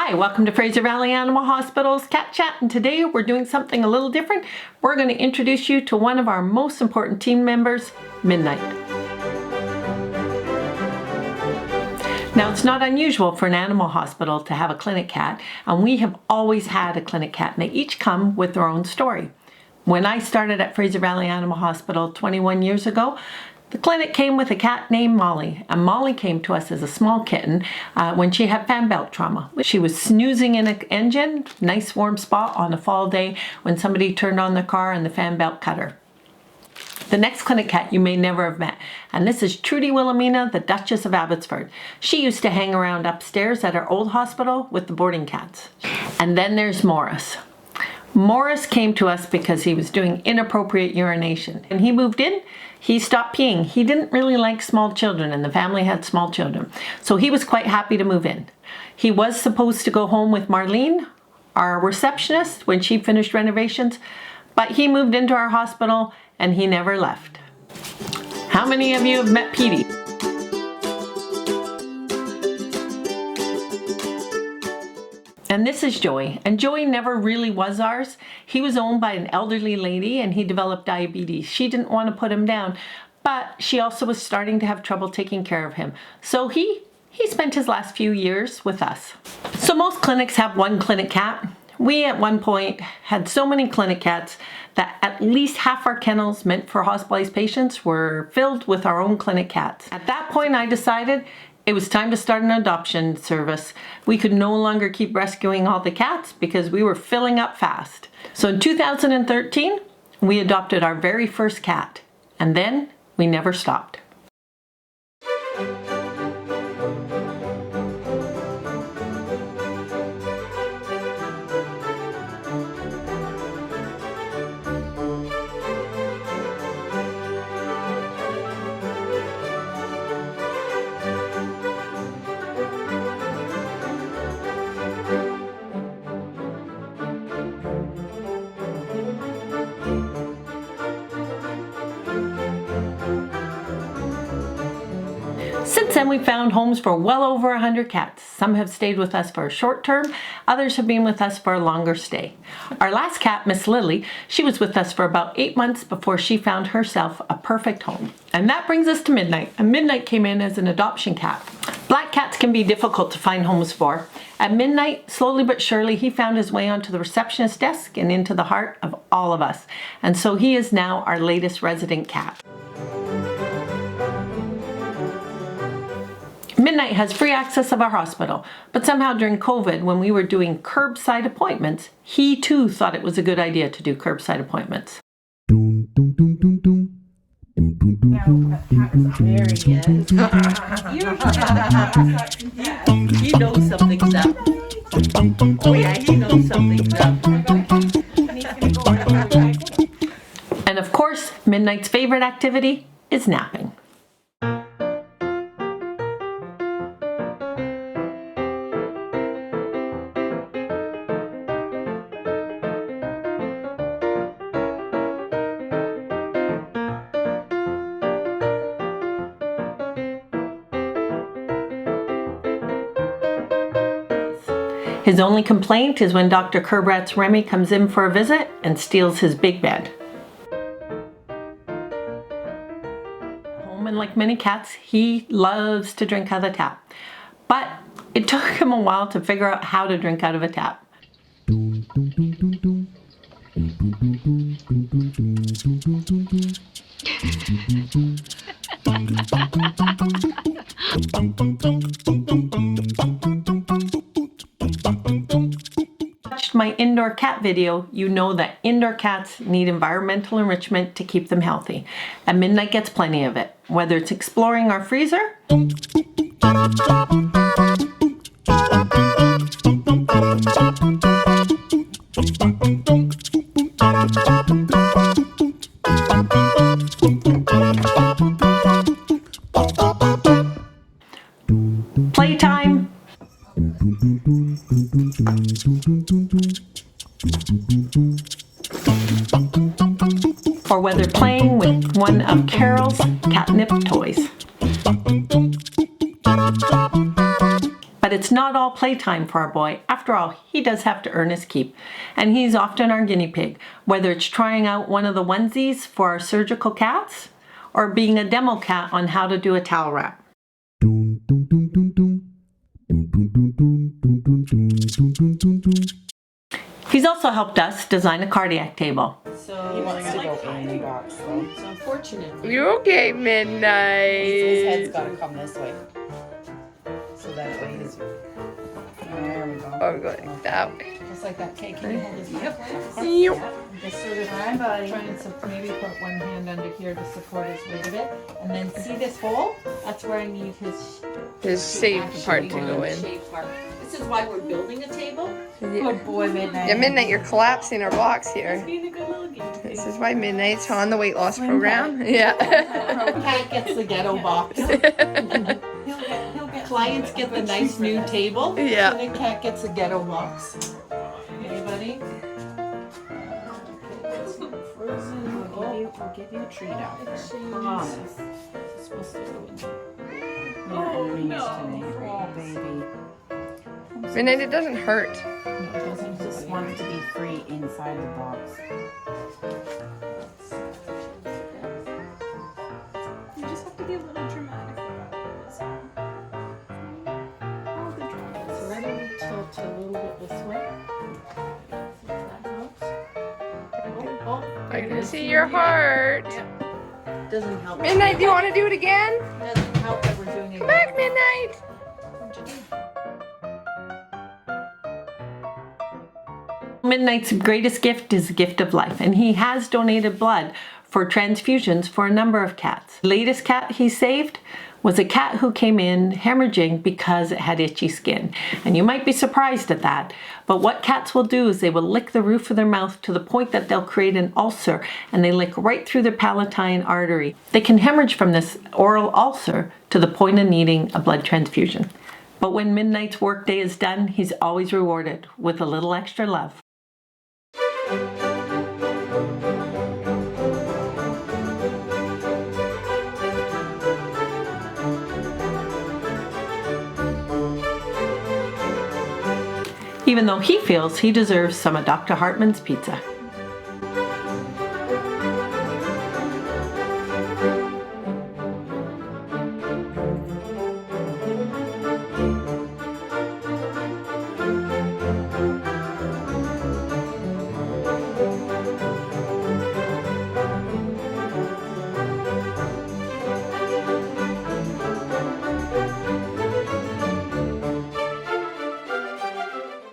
Hi, welcome to Fraser Valley Animal Hospital's Cat Chat, and today we're doing something a little different. We're going to introduce you to one of our most important team members, Midnight. Now, it's not unusual for an animal hospital to have a clinic cat, and we have always had a clinic cat, and they each come with their own story. When I started at Fraser Valley Animal Hospital 21 years ago, the clinic came with a cat named Molly, and Molly came to us as a small kitten when she had fan belt trauma. She was snoozing in an engine, nice warm spot on a fall day when somebody turned on the car and the fan belt cut her. The next clinic cat you may never have met, and this is Trudy Wilhelmina, the Duchess of Abbotsford. She used to hang around upstairs at our old hospital with the boarding cats. And then there's Morris. Morris came to us because he was doing inappropriate urination. And he moved in, he stopped peeing. He didn't really like small children, and the family had small children. So he was quite happy to move in. He was supposed to go home with Marlene, our receptionist, when she finished renovations, but he moved into our hospital and he never left. How many of you have met Petey? And this is Joey, and Joey never really was ours. He was owned by an elderly lady and he developed diabetes. She didn't want to put him down, but she also was starting to have trouble taking care of him. So he spent his last few years with us. So most clinics have one clinic cat. We at one point had so many clinic cats that at least half our kennels meant for hospitalized patients were filled with our own clinic cats. At that point I decided it was time to start an adoption service. We could no longer keep rescuing all the cats because we were filling up fast. So in 2013, we adopted our very first cat, and then we never stopped. Since then, we've found homes for well over 100 cats. Some have stayed with us for a short term, others have been with us for a longer stay. Our last cat, Miss Lily, she was with us for about 8 months before she found herself a perfect home. And that brings us to Midnight. And Midnight came in as an adoption cat. Black cats can be difficult to find homes for. At Midnight, slowly but surely, he found his way onto the receptionist desk and into the heart of all of us. And so he is now our latest resident cat. Midnight has free access of our hospital, but somehow during COVID, when we were doing curbside appointments, he too thought it was a good idea to do curbside appointments. There he is. He knows something's up. Oh yeah, he knows something's up. And of course, Midnight's favorite activity is napping. His only complaint is when Dr. Kerbrat's Remy comes in for a visit and steals his big bed. Home, and like many cats, he loves to drink out of the tap. But it took him a while to figure out how to drink out of a tap. My indoor cat video, you know that indoor cats need environmental enrichment to keep them healthy, and Midnight gets plenty of it, whether it's exploring our freezer playtime, or whether playing with one of Carol's catnip toys. But it's it's not all playtime for our boy. After all, he does have to earn his keep. And he's often our guinea pig, whether it's trying out one of the onesies for our surgical cats or being a demo cat on how to do a towel wrap. He's also helped us design a cardiac table. So He wants to go in the box though. So unfortunately, You okay, Midnight? His head's gotta come this way. So that way he's. There we go. Oh, going that way. just like that. Okay, can you hold his Yep. back? Yep. Just sort of Hi, buddy. try and maybe put one hand under here to support his weight a bit, and then see this hole? That's where I need His safe part to go in. Shape part. This is why we're building a table. Yeah. Good boy, Midnight. Yeah, Midnight, you're collapsing our box here. Being a good little guinea pig. This is why Midnight's on the weight loss program. Yeah. Cat gets the ghetto box. He'll get clients get the nice new table. Yeah. And the cat gets a ghetto box. Anybody? We'll give you a treat out there. Promise. It's supposed to go in. Oh, no. Oh, baby. Midnight, it doesn't hurt. No, it doesn't. He just wants to be free inside the box. You just have to be a little dramatic about it. So. All the drama. So ready to tilt a little bit this way. See if that helps. Oh, I can see your heart. doesn't help. Midnight, do you want to do it again? Doesn't help that we're doing it. Come back, Midnight. Midnight's greatest gift is the gift of life, and he has donated blood for transfusions for a number of cats. The latest cat he saved was a cat who came in hemorrhaging because it had itchy skin. And you might be surprised at that, but what cats will do is they will lick the roof of their mouth to the point that they'll create an ulcer, and they lick right through the palatine artery. They can hemorrhage from this oral ulcer to the point of needing a blood transfusion. But when Midnight's workday is done, he's always rewarded with a little extra love. Even though he feels he deserves some of Dr. Hartman's pizza.